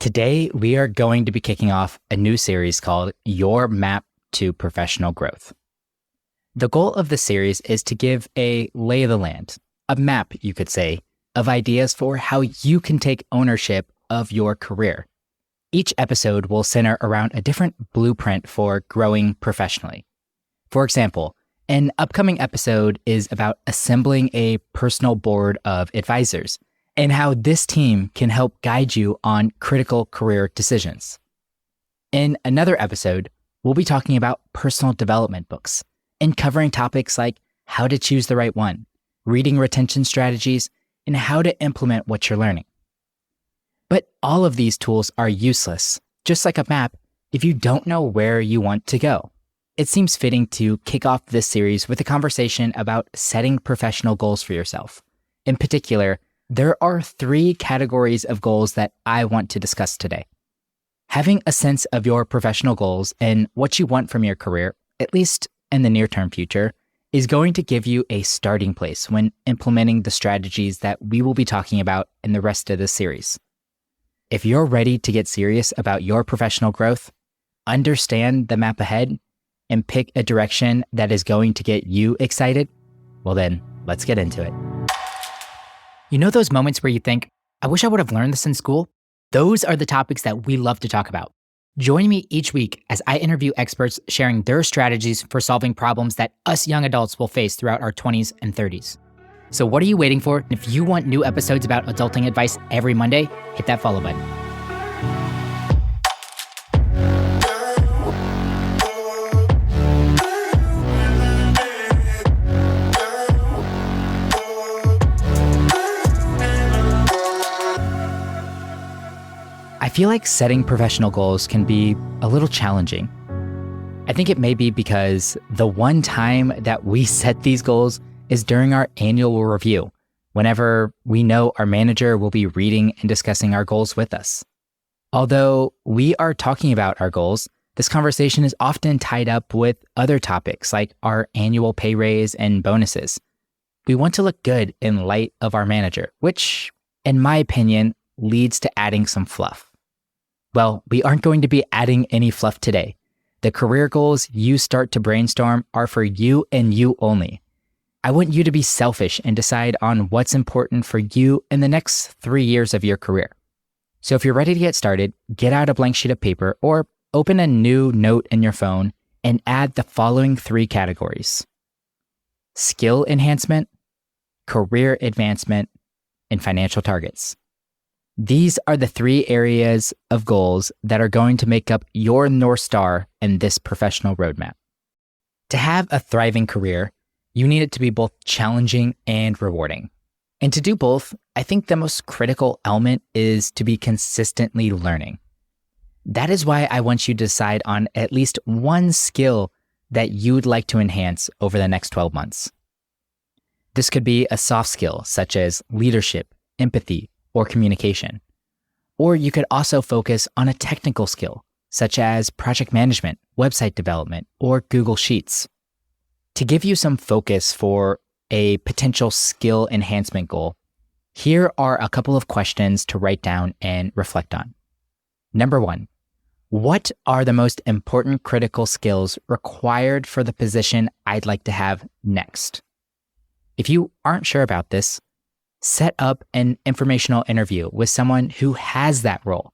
Today, we are going to be kicking off a new series called Your Map to Professional Growth. The goal of the series is to give a lay of the land, a map, you could say, of ideas for how you can take ownership of your career. Each episode will center around a different blueprint for growing professionally. For example, an upcoming episode is about assembling a personal board of advisors and how this team can help guide you on critical career decisions. In another episode, we'll be talking about personal development books and covering topics like how to choose the right one, reading retention strategies, and how to implement what you're learning. But all of these tools are useless, just like a map, if you don't know where you want to go. It seems fitting to kick off this series with a conversation about setting professional goals for yourself. In particular, there are 3 categories of goals that I want to discuss today. Having a sense of your professional goals and what you want from your career, at least in the near-term future, is going to give you a starting place when implementing the strategies that we will be talking about in the rest of this series. If you're ready to get serious about your professional growth, understand the map ahead, and pick a direction that is going to get you excited, well then, let's get into it. You know those moments where you think, I wish I would have learned this in school? Those are the topics that we love to talk about. Join me each week as I interview experts sharing their strategies for solving problems that us young adults will face throughout our 20s and 30s. So what are you waiting for? If you want new episodes about adulting advice every Monday, hit that follow button. I feel like setting professional goals can be a little challenging. I think it may be because the one time that we set these goals is during our annual review, whenever we know our manager will be reading and discussing our goals with us. Although we are talking about our goals, this conversation is often tied up with other topics like our annual pay raise and bonuses. We want to look good in light of our manager, which, in my opinion, leads to adding some fluff. Well, we aren't going to be adding any fluff today. The career goals you start to brainstorm are for you and you only. I want you to be selfish and decide on what's important for you in the next 3 years of your career. So if you're ready to get started, get out a blank sheet of paper or open a new note in your phone and add the following 3 categories: skill enhancement, career advancement, and financial targets. These are the 3 areas of goals that are going to make up your Northstar in this professional roadmap. To have a thriving career, you need it to be both challenging and rewarding. And to do both, I think the most critical element is to be consistently learning. That is why I want you to decide on at least one skill that you'd like to enhance over the next 12 months. This could be a soft skill such as leadership, empathy, or communication. Or you could also focus on a technical skill, such as project management, website development, or Google Sheets. To give you some focus for a potential skill enhancement goal, here are a couple of questions to write down and reflect on. Number 1, what are the most important critical skills required for the position I'd like to have next? If you aren't sure about this, set up an informational interview with someone who has that role.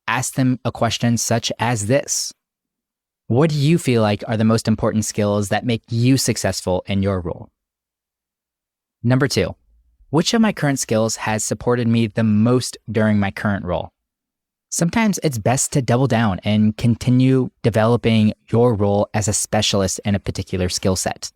Ask them a question such as this: what do you feel like are the most important skills that make you successful in your role? Number 2, which of my current skills has supported me the most during my current role? Sometimes it's best to double down and continue developing your role as a specialist in a particular skill set.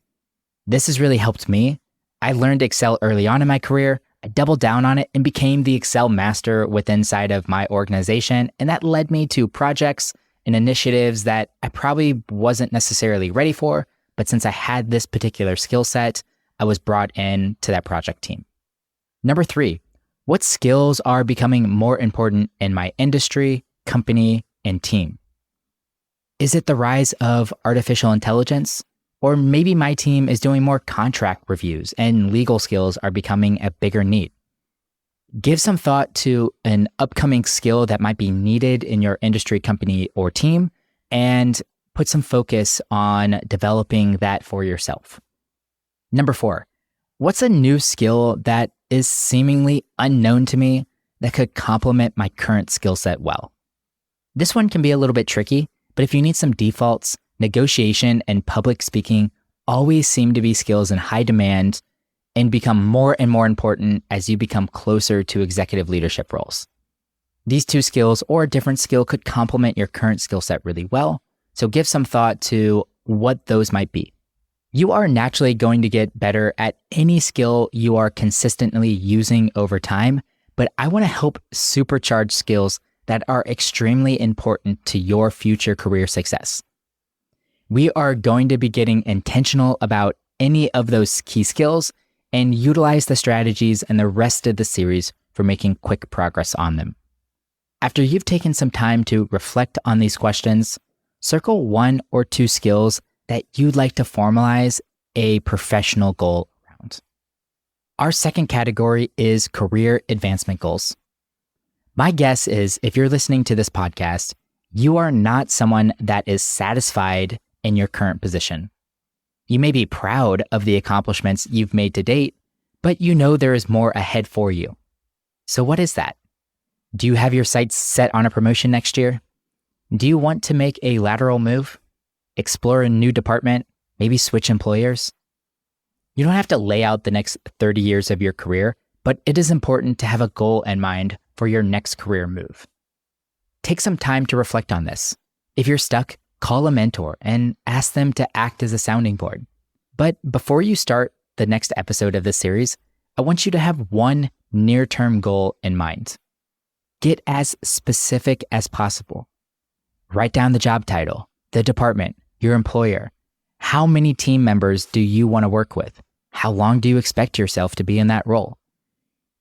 This has really helped me. I learned Excel early on in my career. I doubled down on it and became the Excel master inside of my organization. And that led me to projects and initiatives that I probably wasn't necessarily ready for. But since I had this particular skill set, I was brought in to that project team. Number 3, what skills are becoming more important in my industry, company, and team? Is it the rise of artificial intelligence? Or maybe my team is doing more contract reviews and legal skills are becoming a bigger need. Give some thought to an upcoming skill that might be needed in your industry, company, or team, and put some focus on developing that for yourself. Number 4, what's a new skill that is seemingly unknown to me that could complement my current skill set well? This one can be a little bit tricky, but if you need some defaults, negotiation and public speaking always seem to be skills in high demand and become more and more important as you become closer to executive leadership roles. These two skills or a different skill could complement your current skill set really well, so give some thought to what those might be. You are naturally going to get better at any skill you are consistently using over time, but I want to help supercharge skills that are extremely important to your future career success. We are going to be getting intentional about any of those key skills and utilize the strategies and the rest of the series for making quick progress on them. After you've taken some time to reflect on these questions, circle 1 or 2 skills that you'd like to formalize a professional goal around. Our second category is career advancement goals. My guess is if you're listening to this podcast, you are not someone that is satisfied in your current position. You may be proud of the accomplishments you've made to date, but you know there is more ahead for you. So what is that? Do you have your sights set on a promotion next year? Do you want to make a lateral move? Explore a new department? Maybe switch employers? You don't have to lay out the next 30 years of your career, but it is important to have a goal in mind for your next career move. Take some time to reflect on this. If you're stuck, call a mentor and ask them to act as a sounding board. But before you start the next episode of this series, I want you to have one near-term goal in mind. Get as specific as possible. Write down the job title, the department, your employer. How many team members do you want to work with? How long do you expect yourself to be in that role?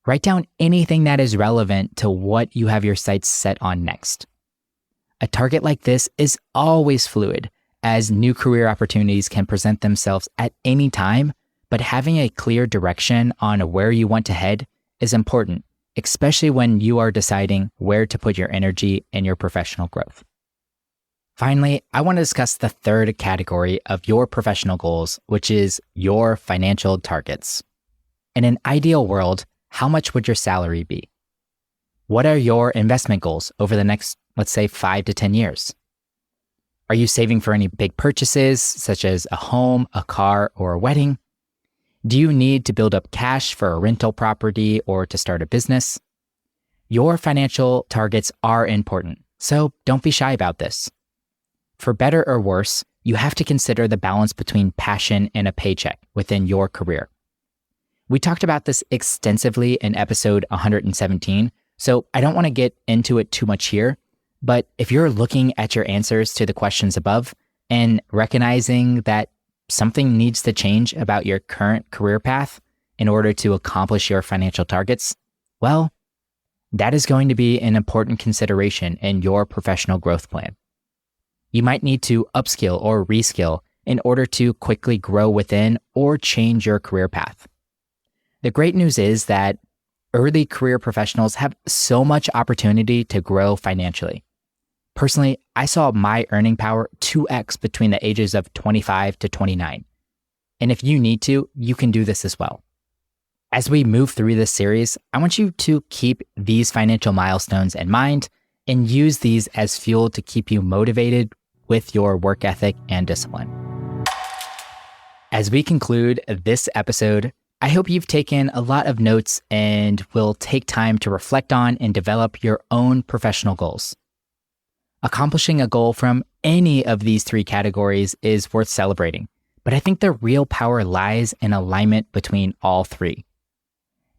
Write down anything that is relevant to what you have your sights set on next. A target like this is always fluid, as new career opportunities can present themselves at any time, but having a clear direction on where you want to head is important, especially when you are deciding where to put your energy in your professional growth. Finally, I want to discuss the third category of your professional goals, which is your financial targets. In an ideal world, how much would your salary be? What are your investment goals over the next, let's say, 5 to 10 years? Are you saving for any big purchases, such as a home, a car, or a wedding? Do you need to build up cash for a rental property or to start a business? Your financial targets are important, so don't be shy about this. For better or worse, you have to consider the balance between passion and a paycheck within your career. We talked about this extensively in episode 117, so I don't want to get into it too much here, but if you're looking at your answers to the questions above and recognizing that something needs to change about your current career path in order to accomplish your financial targets, well, that is going to be an important consideration in your professional growth plan. You might need to upskill or reskill in order to quickly grow within or change your career path. The great news is that early career professionals have so much opportunity to grow financially. Personally, I saw my earning power 2x between the ages of 25 to 29. And if you need to, you can do this as well. As we move through this series, I want you to keep these financial milestones in mind and use these as fuel to keep you motivated with your work ethic and discipline. As we conclude this episode, I hope you've taken a lot of notes and will take time to reflect on and develop your own professional goals. Accomplishing a goal from any of these 3 categories is worth celebrating, but I think the real power lies in alignment between all 3.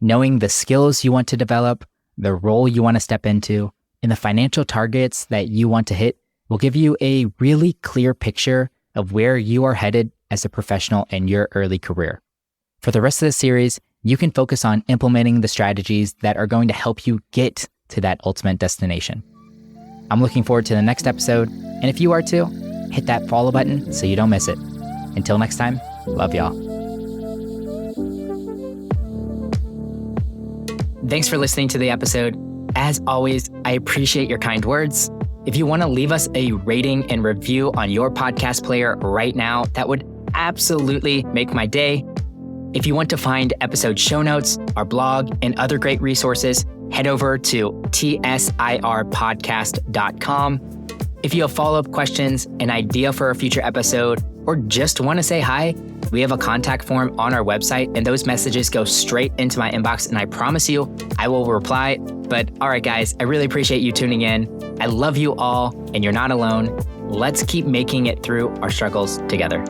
Knowing the skills you want to develop, the role you want to step into, and the financial targets that you want to hit will give you a really clear picture of where you are headed as a professional in your early career. For the rest of the series, you can focus on implementing the strategies that are going to help you get to that ultimate destination. I'm looking forward to the next episode, and if you are too, hit that follow button so you don't miss it. Until next time, love y'all. thanks for listening to the episode. As always, I appreciate your kind words. If you want to leave us a rating and review on your podcast player right now, that would absolutely make my day. If you want to find episode show notes, our blog, and other great resources, head over to tsirpodcast.com. If you have follow-up questions, an idea for a future episode, or just want to say hi, we have a contact form on our website, and those messages go straight into my inbox, and I promise you, I will reply. But all right, guys, I really appreciate you tuning in. I love you all, and you're not alone. Let's keep making it through our struggles together.